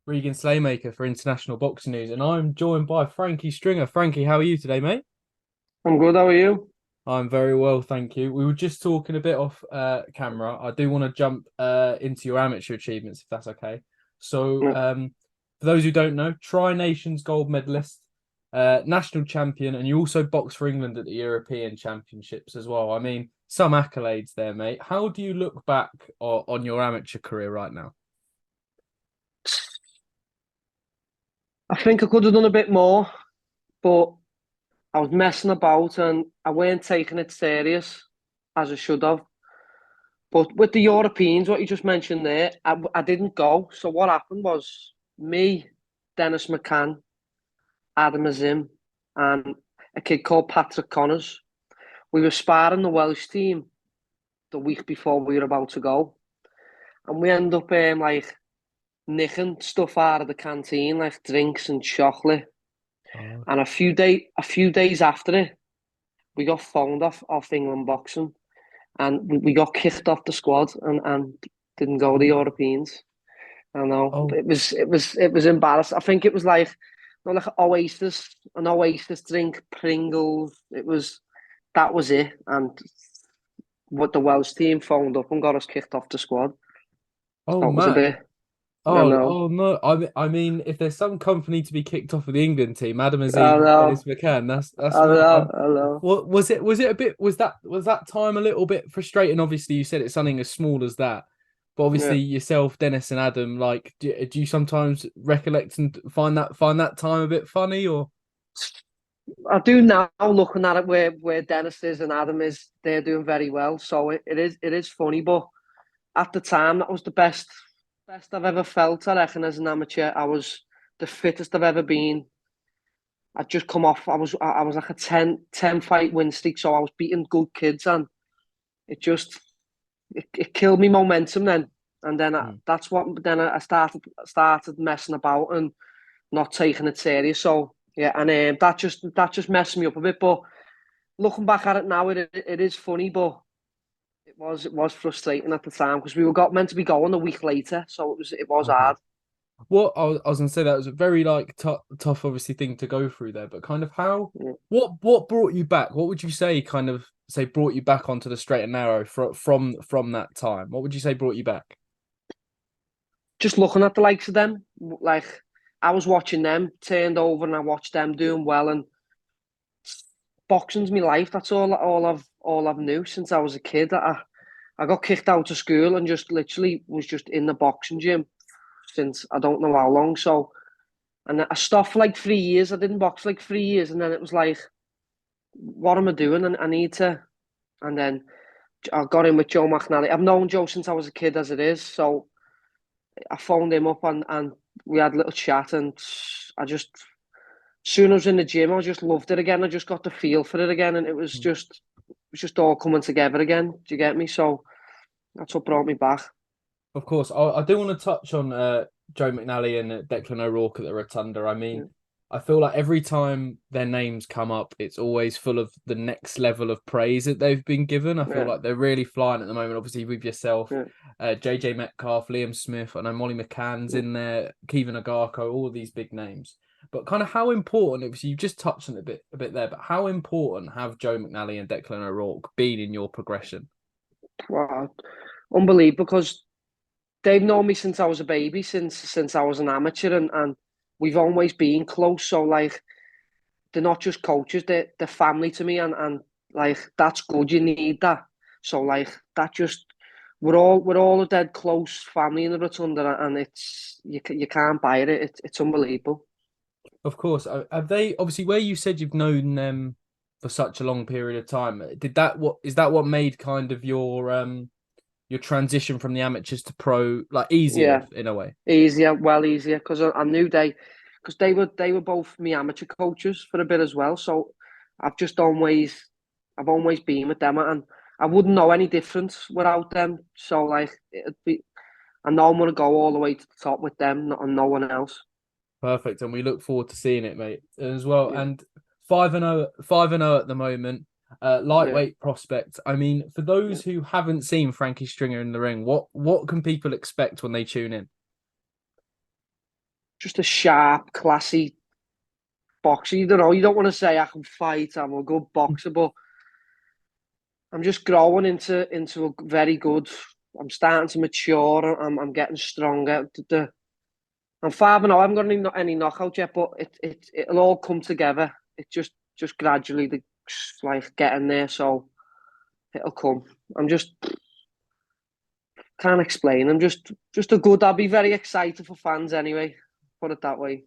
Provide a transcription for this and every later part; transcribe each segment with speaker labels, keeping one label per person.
Speaker 1: Regan Slaymaker for International Boxing News, and I'm joined by Frankie Stringer. Frankie, how are you today, mate?
Speaker 2: I'm good. How are you?
Speaker 1: I'm very well, thank you. We were just talking a bit off camera. I do want to jump into your amateur achievements, if that's okay. So,
Speaker 2: Yeah.
Speaker 1: for those who don't know, Tri Nations gold medalist, national champion, and you also boxed for England at the European Championships as well. I mean, some accolades there, mate. How do you look back on your amateur career right now?
Speaker 2: I think I could have done a bit more, but I was messing about and I weren't taking it serious as I should have. But with the Europeans, what you just mentioned there, I didn't go. So what happened was me, Dennis McCann, Adam Azim, and a kid called Patrick Connors. We were sparring the Welsh team the week before we were about to go, and we ended up like nicking stuff out of the canteen, like drinks and chocolate.
Speaker 1: Oh,
Speaker 2: And a few days after it, we got phoned off England boxing, and we got kicked off the squad and didn't go to the
Speaker 1: oh,
Speaker 2: Europeans. I know
Speaker 1: oh.
Speaker 2: it was embarrassing. I think it was like like an Oasis drink, Pringles. That was it. And what the Welsh team phoned up and got us kicked off the squad.
Speaker 1: Oh
Speaker 2: So it was a
Speaker 1: man.
Speaker 2: bit. I know.
Speaker 1: Oh no. I mean, if there's some company to be kicked off of the England team, Adam
Speaker 2: I
Speaker 1: Azim and Dennis
Speaker 2: know.
Speaker 1: McCann, that's
Speaker 2: I
Speaker 1: mad.
Speaker 2: know. I know.
Speaker 1: What was it a bit was that time a little bit frustrating? Obviously, you said it's something as small as that. But
Speaker 2: Yeah.
Speaker 1: obviously yourself, Dennis and Adam, like do you sometimes recollect and find that time a bit funny or
Speaker 2: I do now, looking at it where Dennis is and Adam is, they're doing very well. So it is funny, but at the time that was the best I've ever felt. I reckon as an amateur, I was the fittest I've ever been. I'd just come off. I was like a ten fight win streak, so I was beating good kids, and it just it killed me momentum then. And then
Speaker 1: Hmm.
Speaker 2: that's what then I started messing about and not taking it serious. So yeah, and that just messed me up a bit, but looking back at it now, it is funny, but it was frustrating at the time because we were got meant to be going a week later, so it was
Speaker 1: Okay.
Speaker 2: hard.
Speaker 1: What I was gonna say that was a very like tough obviously thing to go through there, but kind of how
Speaker 2: Yeah.
Speaker 1: what brought you back? What would you say kind of say brought you back onto the straight and narrow from that time? What would you say brought you back?
Speaker 2: Just looking at the likes of them, like I was watching them turned over, and I watched them doing well. And boxing's my life. That's all I've knew since I was a kid. I got kicked out of school and just literally was just in the boxing gym since I don't know how long. So, and I stopped for like 3 years. I didn't box for like 3 years, and then it was like, what am I doing? And I need to. And then I got in with Joe McNally. I've known Joe since I was a kid, as it is. So I phoned him up and we had a little chat. And I just, soon as I was in the gym, I just loved it again. I just got the feel for it again, and it was just all coming together again. Do you get me? So that's what brought me back.
Speaker 1: Of course, I do want to touch on Joe McNally and Declan O'Rourke at the Rotunda. I mean,
Speaker 2: Yeah,
Speaker 1: I feel like every time their names come up, it's always full of the next level of praise that they've been given. I feel
Speaker 2: yeah,
Speaker 1: like they're really flying at the moment. Obviously, with yourself,
Speaker 2: yeah,
Speaker 1: JJ Metcalf, Liam Smith, I know Molly McCann's
Speaker 2: yeah.
Speaker 1: in there, Kevin Agarko, all of these big names. But kind of how important, obviously, you just touched on it a bit there, but how important have Joe McNally and Declan O'Rourke been in your progression?
Speaker 2: Wow, unbelievable because they've known me since I was a baby, since I was an amateur, and we've always been close. So like, they're not just coaches; they're family to me, and like that's good. You need that. So like that just we're all a dead close family in the Rotunda, and you can't buy it. It's unbelievable.
Speaker 1: Of course. Have they obviously where you said you've known them for such a long period of time? Did that what is that what made kind of your transition from the amateurs to pro like easier
Speaker 2: Yeah,
Speaker 1: in a way?
Speaker 2: easier, well easier because I knew because they were both me amateur coaches for a bit as well. So I've just always been with them, and I wouldn't know any difference without them. So like I know I'm gonna go all the way to the top with them, not on no one else.
Speaker 1: Perfect. And we look forward to seeing it, mate, as well.
Speaker 2: Yeah,
Speaker 1: And 5-0, 5-0 at the moment.
Speaker 2: yeah.
Speaker 1: Lightweight prospect. I mean, for
Speaker 2: Yeah.
Speaker 1: those who haven't seen Frankie Stringer in the ring, what can people expect when they tune in?
Speaker 2: just a sharp, classy boxer. You don't know. You don't want to say I can fight. I'm a good boxer, but I'm just growing into a very good. I'm starting to mature. I'm getting stronger. I'm 5-0. I haven't got any knockout yet, but it'll all come together. It just gradually like getting there. So it'll come. I'm just can't explain. I'm just a good. I'll be very excited for fans anyway. Put it that way.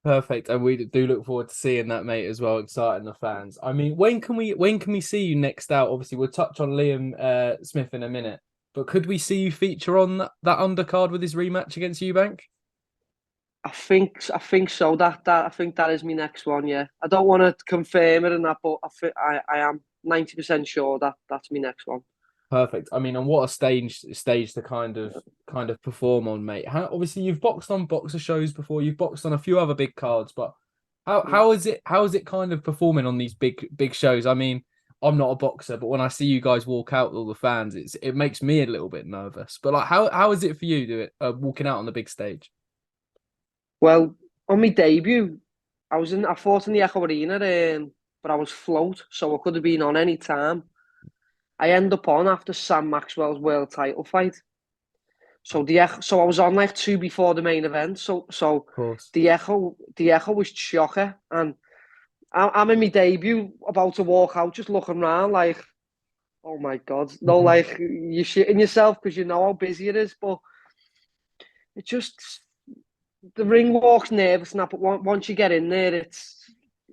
Speaker 1: Perfect, and we do look forward to seeing that, mate, as well, exciting the fans. I mean, when can we see you next out? Obviously, we'll touch on Liam Smith in a minute, but could we see you feature on that undercard with his rematch against Eubank?
Speaker 2: I think so. I think that is my next one. Yeah, I don't want to confirm it and that, but I am 90% sure that that's my next one.
Speaker 1: Perfect. I mean, and what a stage to kind of perform on, mate. Obviously you've boxed on boxer shows before, you've boxed on a few other big cards, but how is it kind of performing on these big shows? I mean, I'm not a boxer, but when I see you guys walk out with all the fans, it makes me a little bit nervous. But like, how is it for you walking out on the big stage?
Speaker 2: Well, on my debut, I fought in the Echo Arena, but I was float, so I could have been on any time. I end up on after Sam Maxwell's world title fight. So I was on like two before the main event. So
Speaker 1: Of course.
Speaker 2: the Echo was shocker, and I'm in my debut, about to walk out, just looking around like, oh my god, no, like you're shitting yourself because you know how busy it is, but it just the ring walk's nervous now, but once you get in there,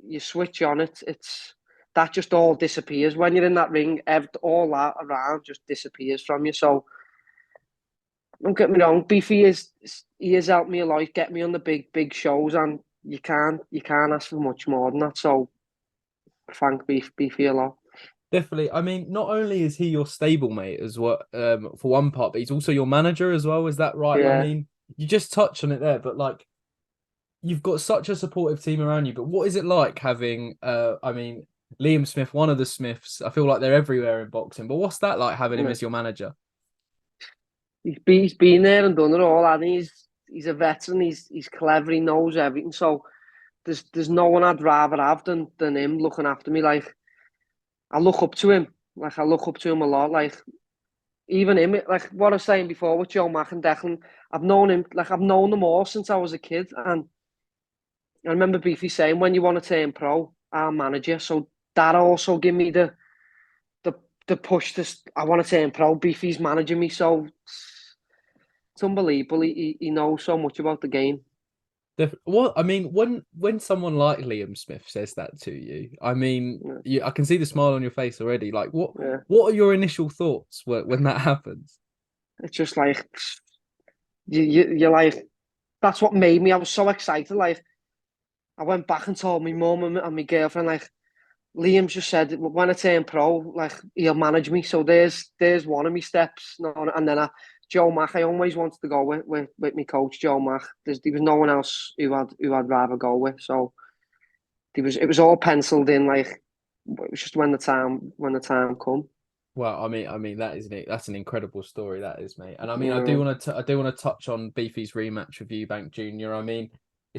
Speaker 2: you switch on it. It's that just all disappears when you're in that ring. All that around just disappears from you. So don't get me wrong, Beefy he has helped me a lot, get me on the big shows, and you can't ask for much more than that. So thank Beefy a lot.
Speaker 1: Definitely. I mean, not only is he your stablemate as well, for one part, but he's also your manager as well. Is that right? I
Speaker 2: Yeah,
Speaker 1: mean, you just touched on it there, but like, you've got such a supportive team around you. But what is it like having, I mean, Liam Smith, one of the Smiths? I feel like they're everywhere in boxing. But what's that like having him
Speaker 2: yeah.
Speaker 1: as your manager?
Speaker 2: He's been there and done it all, and he's a veteran. He's clever. He knows everything. So there's no one I'd rather have than him looking after me. Like I look up to him. Like I look up to him a lot. Like even him. Like what I was saying before with Joe Mack and Declan. I've known him. Like I've known them all since I was a kid. And I remember Beefy saying, "When you want to turn pro, I'll manage you." So that also give me the the push to. I want to turn pro. Beefy's managing me, so it's unbelievable. He knows so much about the game.
Speaker 1: What I mean, when someone like Liam Smith says that to you, I mean,
Speaker 2: Yeah.
Speaker 1: I can see the smile on your face already. Like, what
Speaker 2: Yeah.
Speaker 1: what are your initial thoughts when that happens?
Speaker 2: It's just like you're like that's what made me. I was so excited. Like I went back and told my mum and my girlfriend like Liam's just said when I turn pro, like he'll manage me. So there's one of my steps. No, and then Joe Mack. I always wanted to go with my coach Joe Mack. There was no one else who I'd rather go with. So it was all penciled in. Like it was just when the time come.
Speaker 1: Well, I mean that's an incredible story, that is, mate. And I mean,
Speaker 2: Yeah,
Speaker 1: I do want to touch on Beefy's rematch with Eubank Jr. I mean,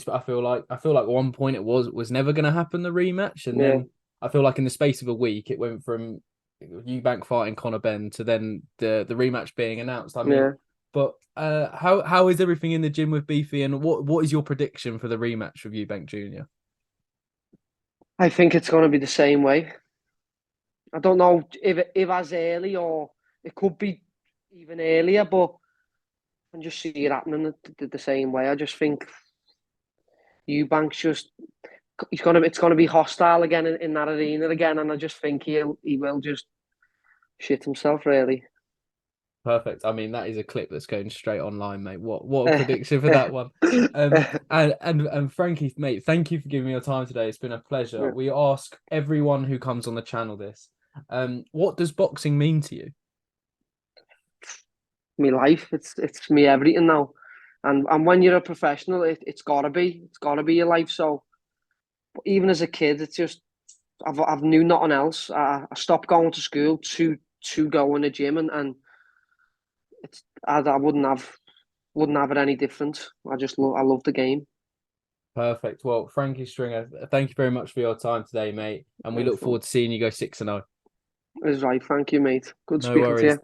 Speaker 1: I feel like at one point it was never going to happen, the rematch, and
Speaker 2: yeah,
Speaker 1: then I feel like in the space of a week it went from Eubank fighting Conor Benn to then the rematch being announced. I mean,
Speaker 2: yeah.
Speaker 1: but how is everything in the gym with Beefy, and what is your prediction for the rematch with Eubank Jr.?
Speaker 2: I think it's going to be the same way. I don't know if as early or it could be even earlier, but I can just see it happening the same way. I just think Eubank's just it's gonna be hostile again in that arena again, and I just think he will just shit himself really.
Speaker 1: Perfect. I mean, that is a clip that's going straight online, mate. What a prediction for that one. And Frankie, mate, thank you for giving me your time today. It's been a pleasure. We ask everyone who comes on the channel this. What does boxing mean to you?
Speaker 2: My life, it's me everything now, and when you're a professional, it's gotta be your life. So even as a kid, it's just I've knew nothing else. I stopped going to school to go in the gym, and I wouldn't have it any different. I love the game.
Speaker 1: Perfect. Well, Frankie Stringer, thank you very much for your time today, mate. And we look
Speaker 2: Nice one.
Speaker 1: forward to seeing you go 6-0.
Speaker 2: That's right. Thank you, mate. Good
Speaker 1: No
Speaker 2: speaking to
Speaker 1: worries.
Speaker 2: you.